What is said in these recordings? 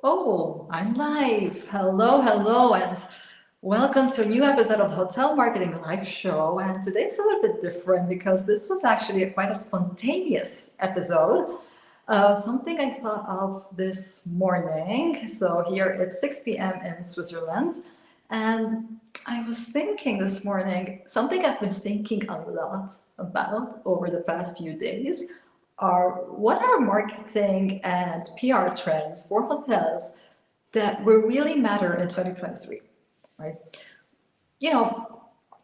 Oh, I'm live. Hello, hello, and welcome to a new episode of the Hotel Marketing Live Show. And today's a little bit different because this was actually quite a spontaneous episode. Something I thought of this morning. So here it's 6 p.m. in Switzerland. And I was thinking this morning, something I've been thinking a lot about over the past few days are what are marketing and PR trends for hotels that will really matter in 2023, right? You know,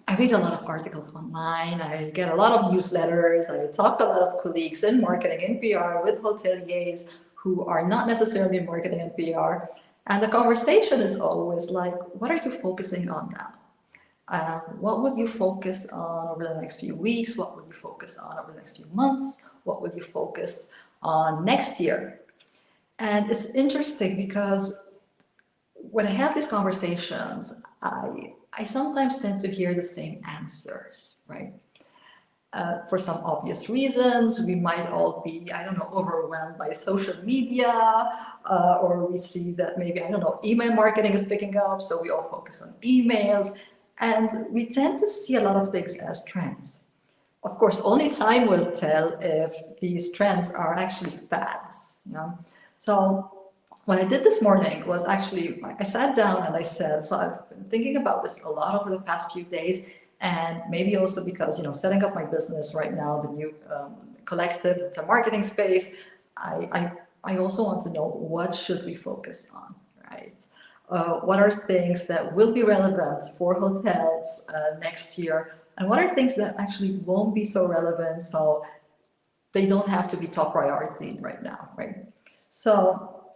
I read a lot of articles online, I get a lot of newsletters, I talk to a lot of colleagues in marketing and PR with hoteliers who are not necessarily in marketing and PR. And the conversation is always like, what are you focusing on now? What would you focus on over the next few weeks? What would you focus on over the next few months? What would you focus on next year? And it's interesting because when I have these conversations, I sometimes tend to hear the same answers, right? For some obvious reasons, we might all be, I don't know, overwhelmed by social media, or we see that maybe, I don't know, email marketing is picking up, so we all focus on emails. And we tend to see a lot of things as trends. Of course, only time will tell if these trends are actually fads. You know? So what I did this morning was actually, I sat down and I said, so I've been thinking about this a lot over the past few days, and maybe also because, setting up my business right now, the new collective, the marketing space, I also want to know what should we focus on, right? What are things that will be relevant for hotels next year? And what are things that actually won't be so relevant, so they don't have to be top priority right now, right? So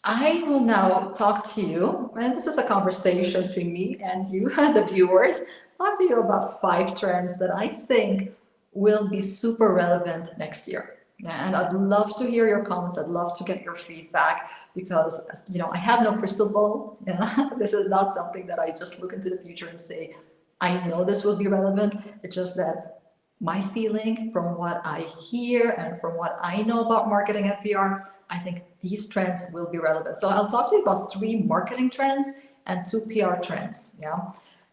I will now talk to you, and this is a conversation between me and you, the viewers, talk to you about 5 trends that I think will be super relevant next year. Yeah, and I'd love to hear your comments. I'd love to get your feedback because, I have no crystal ball. Yeah, this is not something that I just look into the future and say, I know this will be relevant. It's just that my feeling from what I hear and from what I know about marketing and PR, I think these trends will be relevant. So I'll talk to you about 3 marketing trends and 2 PR trends. Yeah.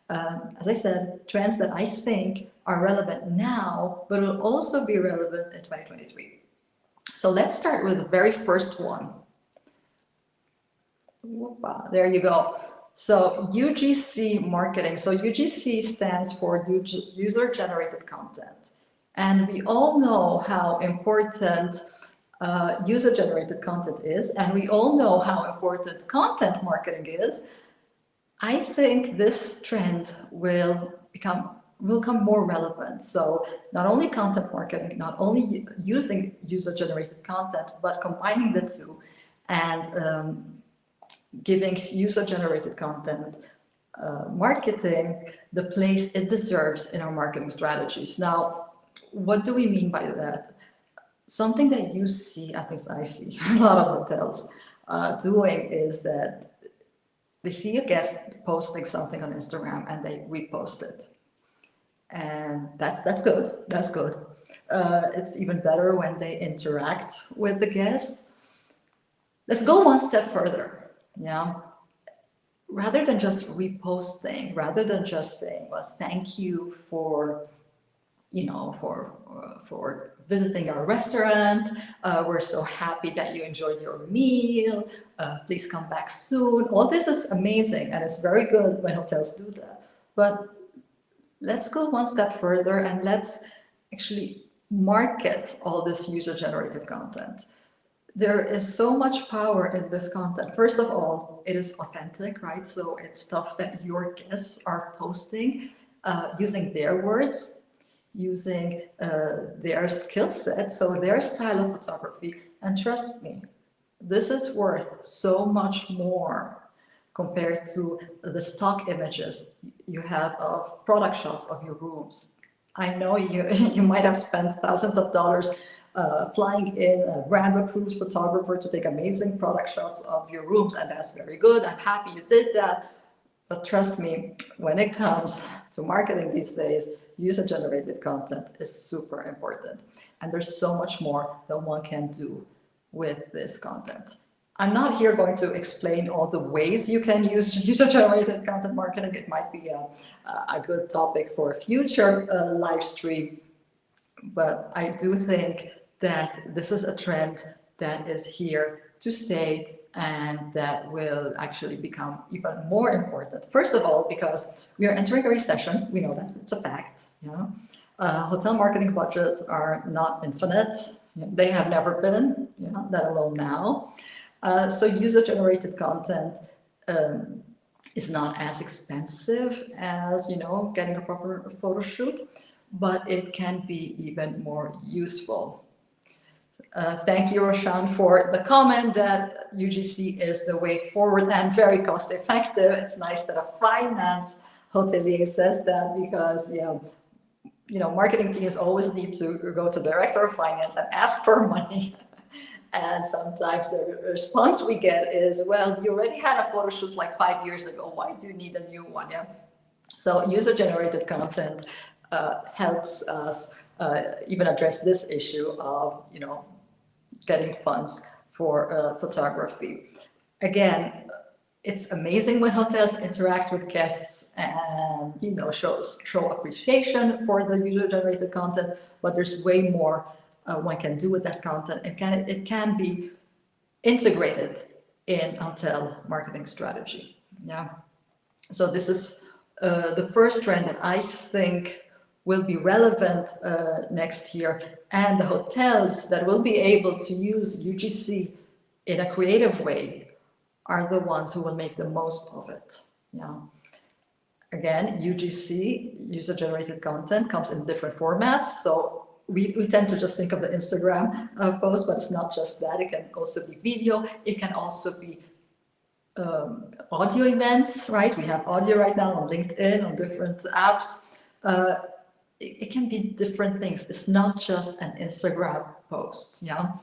As I said, trends that I think are relevant now, but will also be relevant in 2023. So let's start with the very first one. There you go. So UGC marketing. So UGC stands for user-generated content. And we all know how important user-generated content is, and we all know how important content marketing is. I think this trend will become more relevant. So not only content marketing, not only using user-generated content, but combining the two and giving user-generated content marketing the place it deserves in our marketing strategies. Now, what do we mean by that? Something that you see, at least I see, a lot of hotels doing is that they see a guest posting something on Instagram and they repost it. And that's good. That's good. It's even better when they interact with the guest. Let's go one step further. Yeah. Rather than just reposting, rather than just saying, well, thank you for for visiting our restaurant. We're so happy that you enjoyed your meal. Please come back soon. All this is amazing, and it's very good when hotels do that. But let's go one step further and let's actually market all this user-generated content. There is so much power in this content. First of all, it is authentic, right? So it's stuff that your guests are posting using their words, using their skill set, so their style of photography. And trust me, this is worth so much more compared to the stock images you have of product shots of your rooms. I know you might have spent thousands of dollars flying in a brand approved photographer to take amazing product shots of your rooms, and that's very good. I'm happy you did that. But trust me, when it comes to marketing these days, user-generated content is super important. And there's so much more that one can do with this content. I'm not here going to explain all the ways you can use user-generated content marketing. It might be a good topic for a future live stream, but I do think that this is a trend that is here to stay and that will actually become even more important. First of all, because we are entering a recession, we know that, it's a fact. Hotel marketing budgets are not infinite. They have never been, let alone now. So user-generated content is not as expensive as, getting a proper photo shoot, but it can be even more useful. Thank you, Roshan, for the comment that UGC is the way forward and very cost effective. It's nice that a finance hotelier says that, because marketing teams always need to go to the director of finance and ask for money. And sometimes the response we get is, well, you already had a photo shoot like 5 years ago. Why do you need a new one? Yeah. So user-generated content helps us even address this issue of, getting funds for photography. Again, it's amazing when hotels interact with guests and, show appreciation for the user-generated content, but there's way more one can do with that content. It can be integrated in hotel marketing strategy. Yeah. So this is the first trend that I think will be relevant next year, and the hotels that will be able to use UGC in a creative way are the ones who will make the most of it. Yeah. Again, UGC, user-generated content, comes in different formats. So we tend to just think of the Instagram post, but it's not just that. It can also be video. It can also be audio events, right? We have audio right now on LinkedIn, on different apps. It can be different things. It's not just an Instagram post, yeah?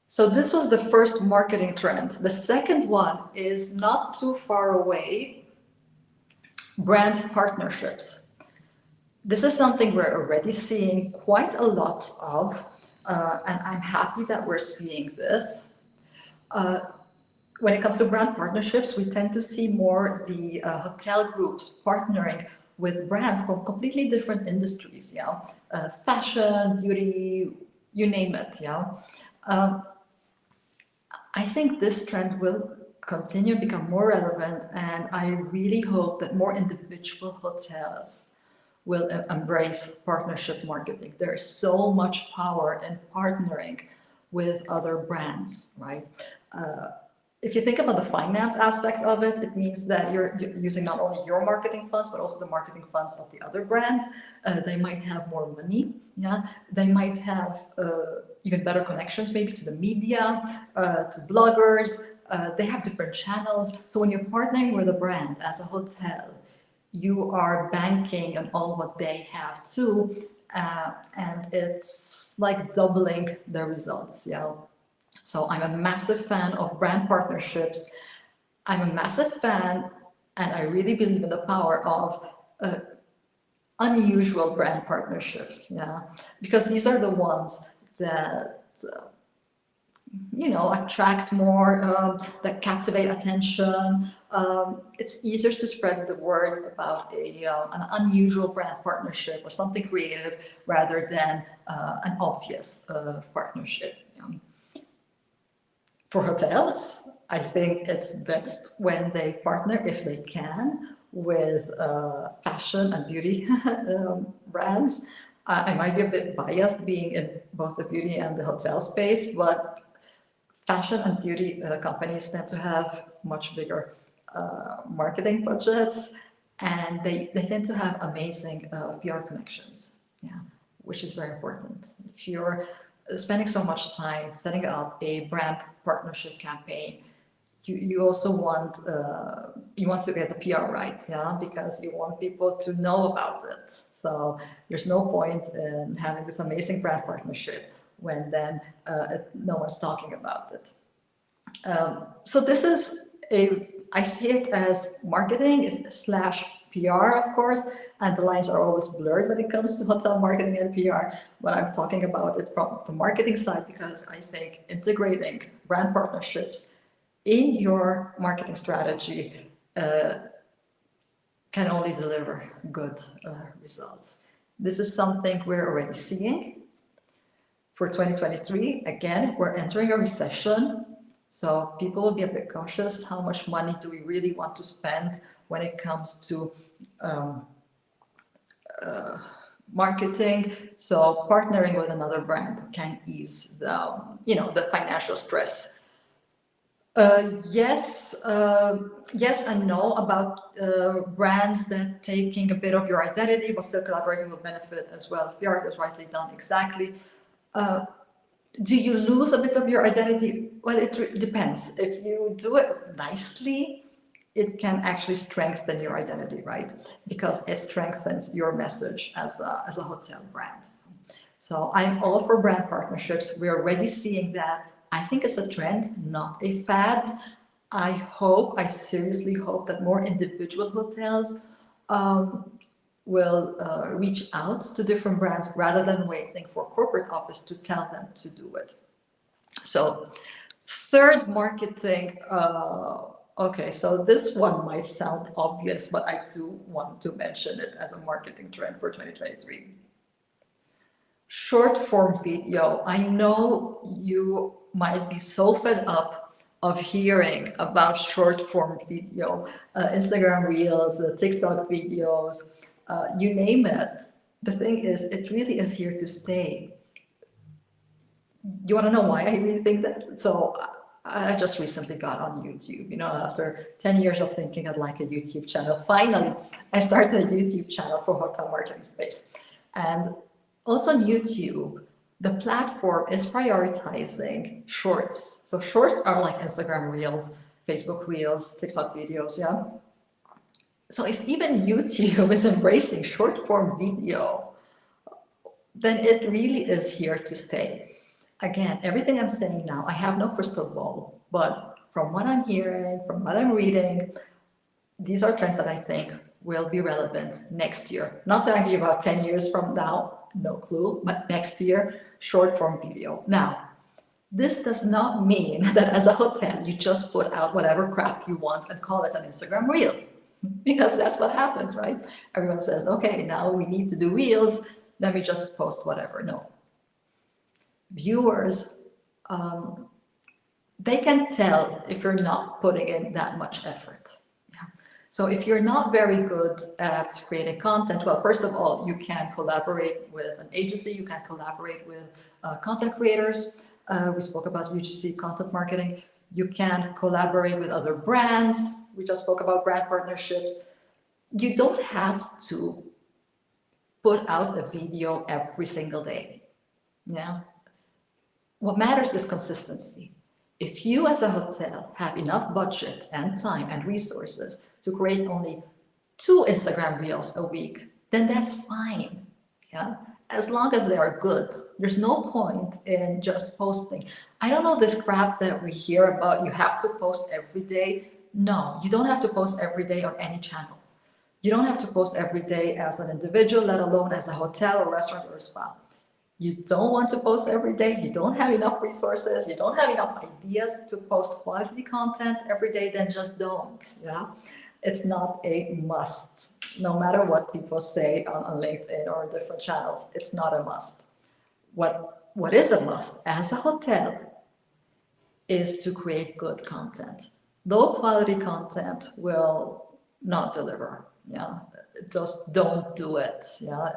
So this was the first marketing trend. The second one is not too far away, brand partnerships. This is something we're already seeing quite a lot of, and I'm happy that we're seeing this. When it comes to brand partnerships, we tend to see more the hotel groups partnering with brands from completely different industries, fashion, beauty, you name it, I think this trend will continue to become more relevant, and I really hope that more individual hotels will embrace partnership marketing. There is so much power in partnering with other brands, right? If you think about the finance aspect of it, it means that you're using not only your marketing funds, but also the marketing funds of the other brands. They might have more money, They might have even better connections maybe to the media, to bloggers. They have different channels. So when you're partnering with a brand as a hotel, you are banking on all what they have too, and it's like doubling the results, So I'm a massive fan of brand partnerships. I'm a massive fan, and I really believe in the power of unusual brand partnerships, because these are the ones that attract more, that captivate attention. It's easier to spread the word about an unusual brand partnership or something creative rather than an obvious partnership. For hotels, I think it's best when they partner, if they can, with fashion and beauty brands. I might be a bit biased being in both the beauty and the hotel space, but fashion and beauty companies tend to have much bigger marketing budgets, and they tend to have amazing PR connections, which is very important. If you're spending so much time setting up a brand partnership campaign, you also want to get the PR right, because you want people to know about it. So there's no point in having this amazing brand partnership when then no one's talking about it. So this is I see it as marketing / PR, of course, and the lines are always blurred when it comes to hotel marketing and PR, but I'm talking about it from the marketing side because I think integrating brand partnerships in your marketing strategy can only deliver good results. This is something we're already seeing. For 2023, again, we're entering a recession, so people will be a bit cautious. How much money do we really want to spend when it comes to marketing? So partnering with another brand can ease the financial stress. Yes and no about brands that taking a bit of your identity but still collaborating will benefit as well. If PR is rightly done, exactly. Do you lose a bit of your identity? Well, it depends. If you do it nicely, it can actually strengthen your identity, right? Because it strengthens your message as a hotel brand. So I'm all for brand partnerships. We're already seeing that. I think it's a trend, not a fad. I seriously hope that more individual hotels will reach out to different brands rather than waiting for corporate office to tell them to do it. So third, marketing. Okay, so this one might sound obvious, but I do want to mention it as a marketing trend for 2023. Short form video. I know you might be so fed up of hearing about short form video, Instagram Reels, TikTok videos, you name it. The thing is, it really is here to stay. You want to know why I really think that? So I just recently got on YouTube, after 10 years of thinking I'd like a YouTube channel. Finally, I started a YouTube channel for hotel marketing space. And also on YouTube, the platform is prioritizing shorts. So shorts are like Instagram Reels, Facebook Reels, TikTok videos, yeah? So if even YouTube is embracing short form video, then it really is here to stay. Again, everything I'm saying now, I have no crystal ball, but from what I'm hearing, from what I'm reading, these are trends that I think will be relevant next year. Not talking about 10 years from now, no clue, but next year, short form video. Now, this does not mean that as a hotel, you just put out whatever crap you want and call it an Instagram reel, because that's what happens, right? Everyone says, okay, now we need to do reels, let me just post whatever. No. Viewers, they can tell if you're not putting in that much effort. Yeah. So if you're not very good at creating content, well, first of all, you can collaborate with an agency, you can collaborate with content creators. We spoke about UGC content marketing. You can collaborate with other brands. We just spoke about brand partnerships. You don't have to put out a video every single day. Yeah. What matters is consistency. If you as a hotel have enough budget and time and resources to create only 2 Instagram reels a week, then that's fine. Yeah. As long as they are good. There's no point in just posting. I don't know this crap that we hear about you have to post every day. No, you don't have to post every day on any channel. You don't have to post every day as an individual, let alone as a hotel or restaurant or spa. You don't want to post every day, you don't have enough resources, you don't have enough ideas to post quality content every day, then just don't. Yeah, it's not a must. No matter what people say on LinkedIn or different channels, it's not a must. What is a must as a hotel is to create good content. Low quality content will not deliver. Yeah, just don't do it. Yeah,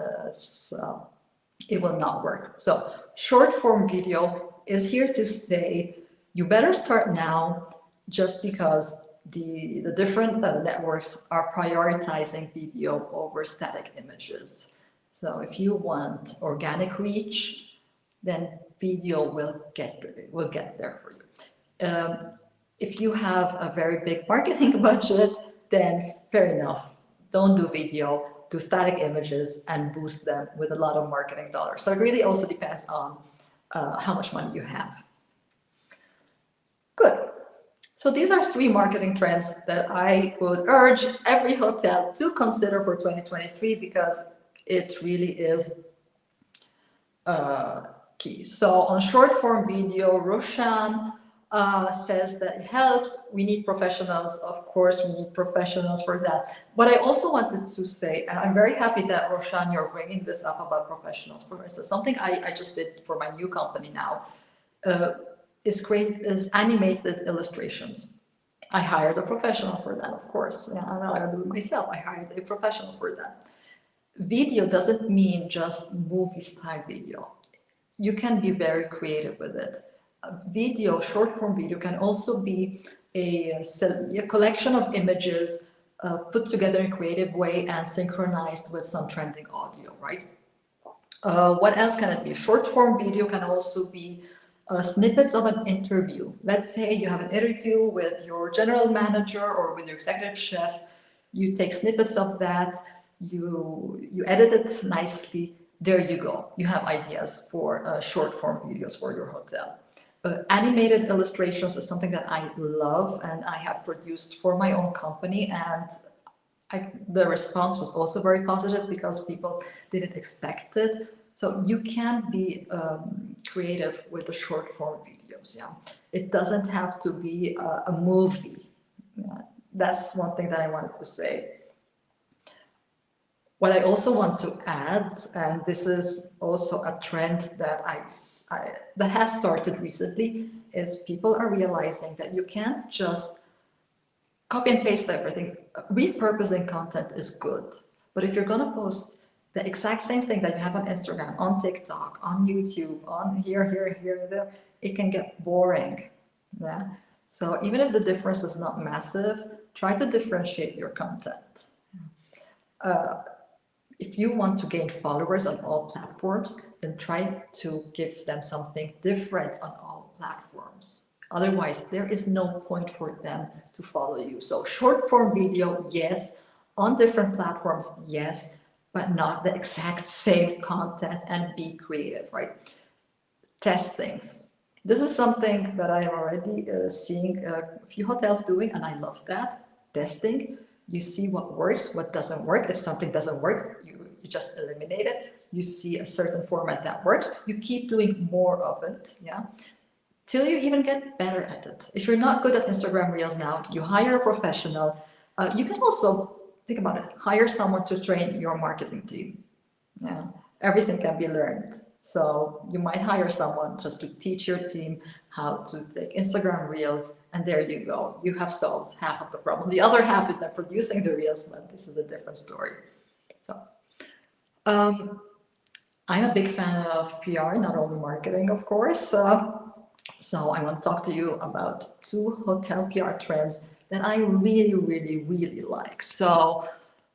it will not work. So short form video is here to stay. You better start now, just because the different networks are prioritizing video over static images. So if you want organic reach, then video will get there for you. If you have a very big marketing budget, then fair enough. Don't do video, do static images and boost them with a lot of marketing dollars. So it really also depends on how much money you have. Good. So these are 3 marketing trends that I would urge every hotel to consider for 2023, because it really is key. So on short form video, Roshan says that it helps. We need professionals. Of course, we need professionals for that. But I also wanted to say, and I'm very happy that Roshan, you're bringing this up about professionals. For instance, something I just did for my new company now uh, is animated illustrations. I hired a professional for that, of course. Yeah, I'm not going to do it myself. I hired a professional for that. Video doesn't mean just movie style video. You can be very creative with it. Video, short form video, can also be a collection of images put together in a creative way and synchronized with some trending audio, right? What else can it be? Short form video can also be snippets of an interview. Let's say you have an interview with your general manager or with your executive chef. You take snippets of that, you edit it nicely. There you go. You have ideas for short form videos for your hotel. Animated illustrations is something that I love and I have produced for my own company, and the response was also very positive because people didn't expect it. So you can be creative with the short form videos. Yeah, it doesn't have to be a movie. Yeah. That's one thing that I wanted to say. What I also want to add, and this is also a trend that that has started recently, is people are realizing that you can't just copy and paste everything. Repurposing content is good, but if you're gonna post the exact same thing that you have on Instagram, on TikTok, on YouTube, on here, there, it can get boring. Yeah. So even if the difference is not massive, try to differentiate your content. If you want to gain followers on all platforms, then try to give them something different on all platforms. Otherwise, there is no point for them to follow you. So short form video, yes. On different platforms, yes, but not the exact same content, and be creative, right? Test things. This is something that I am already seeing a few hotels doing, and I love that. Testing. You see what works, what doesn't work. If something doesn't work, you just eliminate it. You see a certain format that works, you keep doing more of it, yeah, till you even get better at it. If you're not good at Instagram Reels now, you hire a professional. You can also, think about it, hire someone to train your marketing team. Yeah, everything can be learned. So you might hire someone just to teach your team how to take Instagram Reels, and there you go. You have solved half of the problem. The other half is then producing the Reels, but this is a different story. So I'm a big fan of PR, not only marketing, of course. So I want to talk to you about two hotel PR trends that I really like. So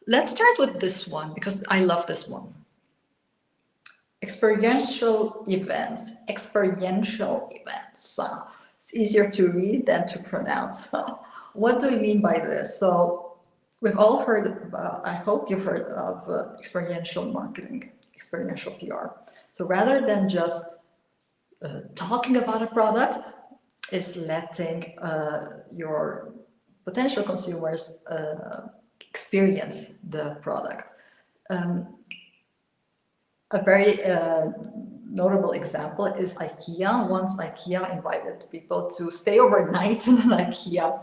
let's start with this one because I love this one. Experiential events. Experiential events. It's easier to read than to pronounce. What do we mean by this? So we've all heard, I hope you've heard of experiential marketing, experiential PR. So rather than just talking about a product, is letting your potential consumers experience the product. A very notable example is IKEA. Once IKEA invited people to stay overnight in an IKEA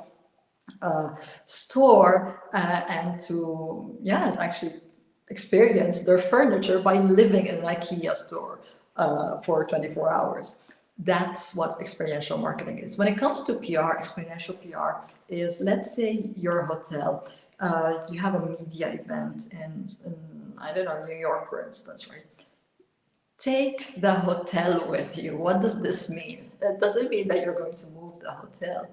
store and to, yeah, actually experience their furniture by living in an IKEA store for 24 hours. That's what experiential marketing is. When it comes to PR, experiential PR is, let's say your hotel, you have a media event in, I don't know, New York, for instance, right? Take the hotel with you. What does this mean? It doesn't mean that you're going to move the hotel.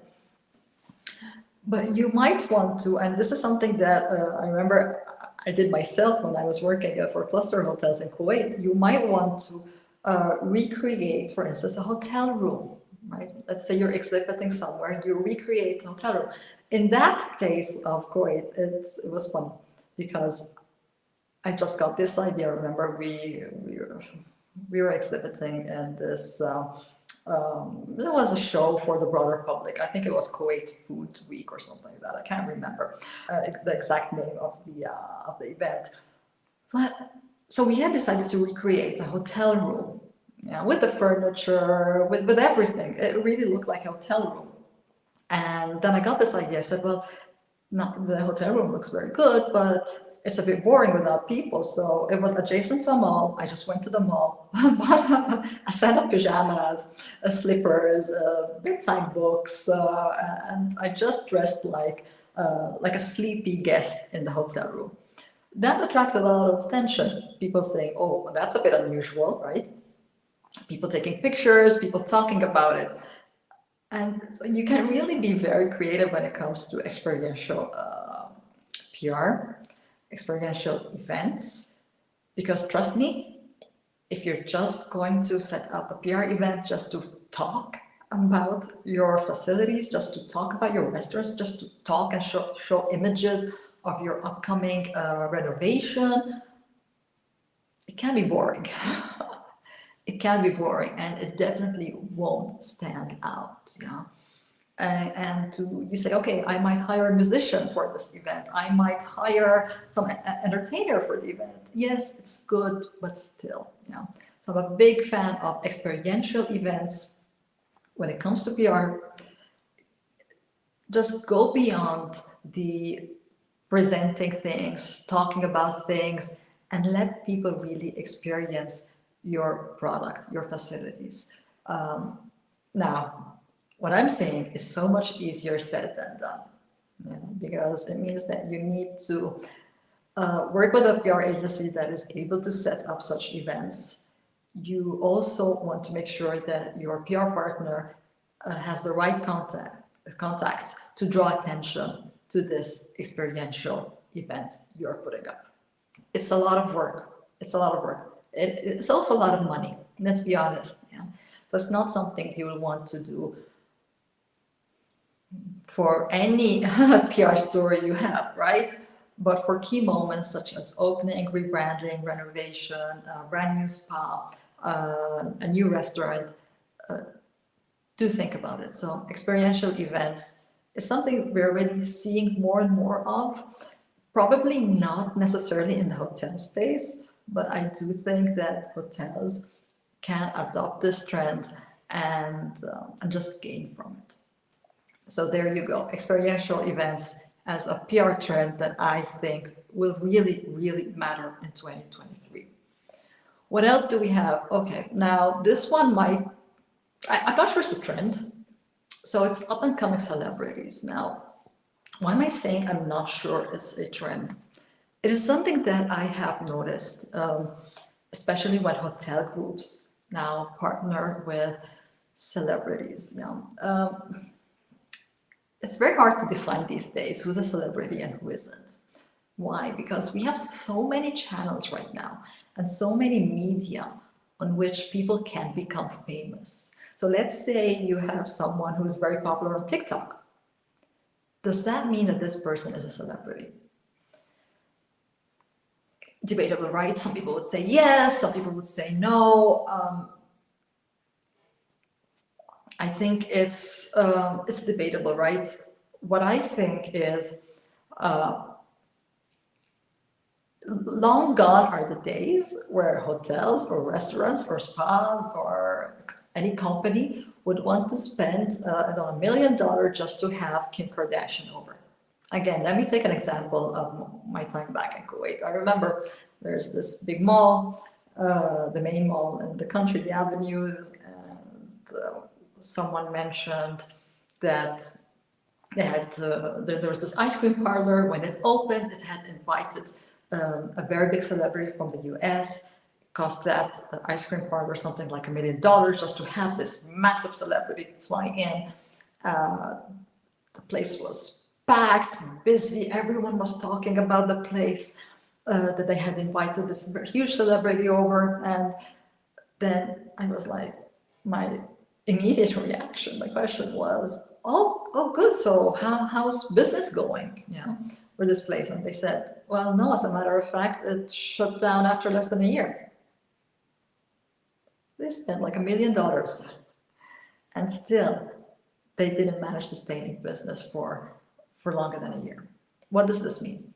But you might want to, and this is something that I remember I did myself when I was working for cluster hotels in Kuwait. You might want to recreate, for instance, a hotel room, right? Let's say you're exhibiting somewhere, you recreate a hotel room. In that case of Kuwait, it was fun because I just got this idea. Remember, we were exhibiting in this. There was a show for the broader public. I think it was Kuwait Food Week or something like that. I can't remember the exact name of the event. But so we had decided to recreate a hotel room. Yeah, with the furniture, with everything. It really looked like a hotel room. And then I got this idea. I said, well, not, the hotel room looks very good, but it's a bit boring without people. So it was adjacent to a mall. I just went to the mall, bought a set of pajamas, slippers, bedtime books, and I just dressed like a sleepy guest in the hotel room. That attracted a lot of attention. People saying, "Oh, well, that's a bit unusual, right?" People taking pictures, people talking about it. And so you can really be very creative when it comes to experiential PR, experiential events, because trust me, if you're just going to set up a PR event just to talk about your facilities, just to talk about your restaurants, just to talk and show images of your upcoming renovation, it can be boring. It can be boring and it definitely won't stand out. Yeah. And to you say, okay, I might hire a musician for this event. I might hire some entertainer for the event. Yes, it's good, but still, yeah. So I'm a big fan of experiential events. When it comes to PR, just go beyond the presenting things, talking about things, and let people really experience your product, your facilities. Now, what I'm saying is so much easier said than done, yeah, because it means that you need to work with a PR agency that is able to set up such events. You also want to make sure that your PR partner has the right contacts to draw attention to this experiential event you're putting up. It's a lot of work. It's a lot of work. It's also a lot of money. Let's be honest. Yeah. So it's not something you will want to do for any PR story you have, right? But for key moments such as opening, rebranding, renovation, brand new spa, a new restaurant, do think about it. So experiential events is something we're already seeing more and more of. Probably not necessarily in the hotel space, but I do think that hotels can adopt this trend and just gain from it. So there you go, experiential events as a PR trend that I think will really, really matter in 2023. What else do we have? Okay, now this one might, I'm not sure it's a trend. So it's up and coming celebrities. Now, why am I saying I'm not sure it's a trend? It is something that I have noticed, especially when hotel groups now partner with celebrities. It's very hard to define these days who's a celebrity and who isn't. Why? Because we have so many channels right now and so many media on which people can become famous. So let's say you have someone who's very popular on TikTok. Does that mean that this person is a celebrity? Debatable, right? Some people would say yes, some people would say no. I think it's debatable, right? What I think is long gone are the days where hotels or restaurants or spas or any company would want to spend $1 million just to have Kim Kardashian over. Again, let me take an example of my time back in Kuwait. I remember there's this big mall, the main mall in the country, the avenues, and someone mentioned that there was this ice cream parlor. When it opened, it had invited a very big celebrity from the US. Cost that ice cream parlor something like $1 million just to have this massive celebrity fly in. The place was packed, busy. Everyone was talking about the place, that they had invited this huge celebrity over. And then I was like, my immediate reaction, my question was, oh, good. So how's business going? Yeah, for this place? And they said, well, no, as a matter of fact, it shut down after less than a year. They spent like $1 million, and still they didn't manage to stay in business for longer than a year. What does this mean?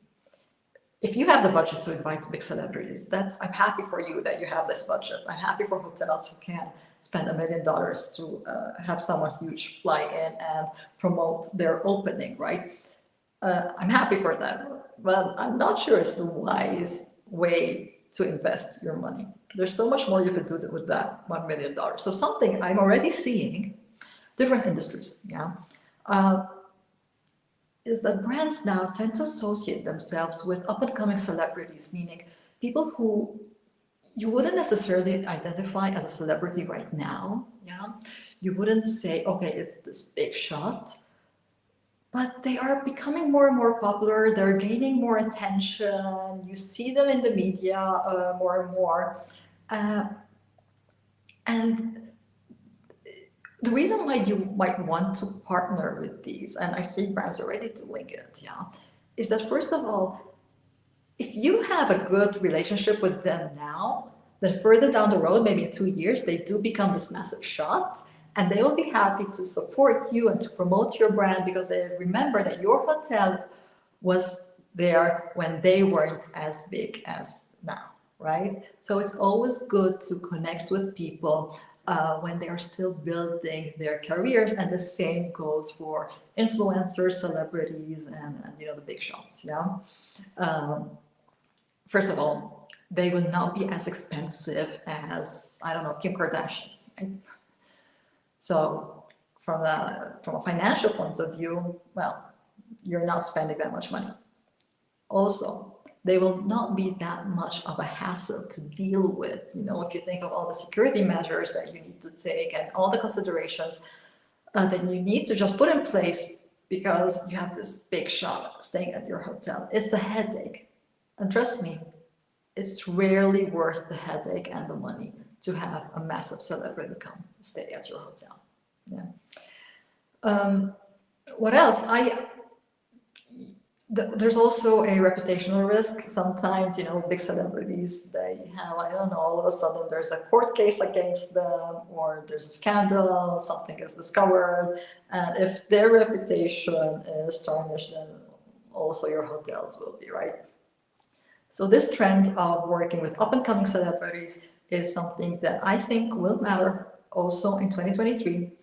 if you have the budget to invite big celebrities, I'm happy for you that you have this budget. I'm happy for hotels who can spend $1 million to have someone huge fly in and promote their opening, right? I'm happy for that, but I'm not sure it's the wise way to invest your money. There's so much more you could do with that $1 million. So something I'm already seeing, different industries, yeah, is that brands now tend to associate themselves with up-and-coming celebrities, meaning people who you wouldn't necessarily identify as a celebrity right now, yeah? You wouldn't say, okay, it's this big shot, but they are becoming more and more popular. They're gaining more attention. You see them in the media more and more. Uh, and the reason why you might want to partner with these, and I see brands already doing it, yeah, is that first of all, if you have a good relationship with them now, then further down the road, maybe in 2 years, they do become this massive shot, and they will be happy to support you and to promote your brand because they remember that your hotel was there when they weren't as big as now, right? So it's always good to connect with people when they're still building their careers, and the same goes for influencers, celebrities, and the big shots, yeah? First of all, they will not be as expensive as, I don't know, Kim Kardashian. So from a financial point of view, well, you're not spending that much money. Also, they will not be that much of a hassle to deal with. If you think of all the security measures that you need to take and all the considerations that you need to just put in place because you have this big shot staying at your hotel. It's a headache. And trust me, it's rarely worth the headache and the money to have a massive celebrity come stay at your hotel. Yeah. What else? There's also a reputational risk. Sometimes, big celebrities, they have, I don't know, all of a sudden there's a court case against them, or there's a scandal, something is discovered. And if their reputation is tarnished, then also your hotels will be, right? So this trend of working with up-and-coming celebrities is something that I think will matter also in 2023.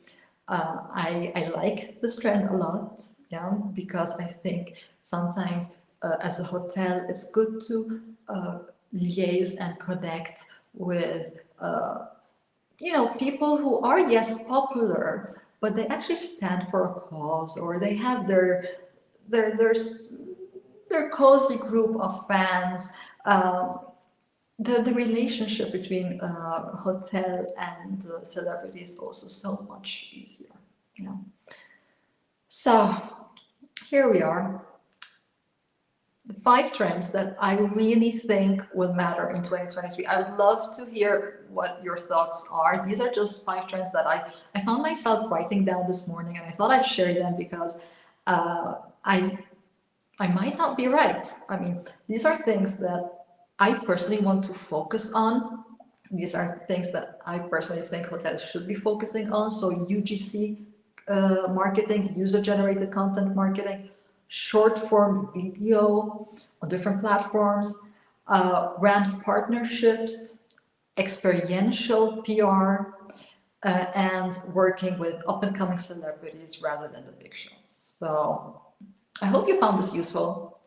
I like this trend a lot, yeah, because I think sometimes as a hotel, it's good to liaise and connect with, people who are, yes, popular, but they actually stand for a cause, or they have their cozy group of fans. The relationship between hotel and celebrity is also so much easier. So here we are. The 5 trends that I really think will matter in 2023. I would love to hear what your thoughts are. These are just 5 trends that I found myself writing down this morning, and I thought I'd share them because I might not be right. I mean, these are things that I personally want to focus on. These are things that I personally think hotels should be focusing on. So UGC marketing, user-generated content marketing, short-form video on different platforms, brand partnerships, experiential PR, and working with up-and-coming celebrities rather than the big shows. So I hope you found this useful.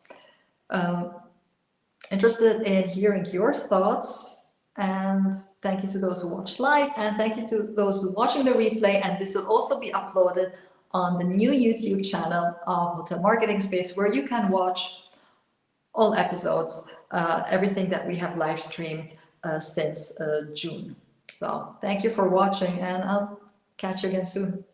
Interested in hearing your thoughts, and thank you to those who watched live, and thank you to those who are watching the replay. And this will also be uploaded on the new YouTube channel of Hotel Marketing Space, where you can watch all episodes, everything that we have live streamed since June. So thank you for watching, and I'll catch you again soon.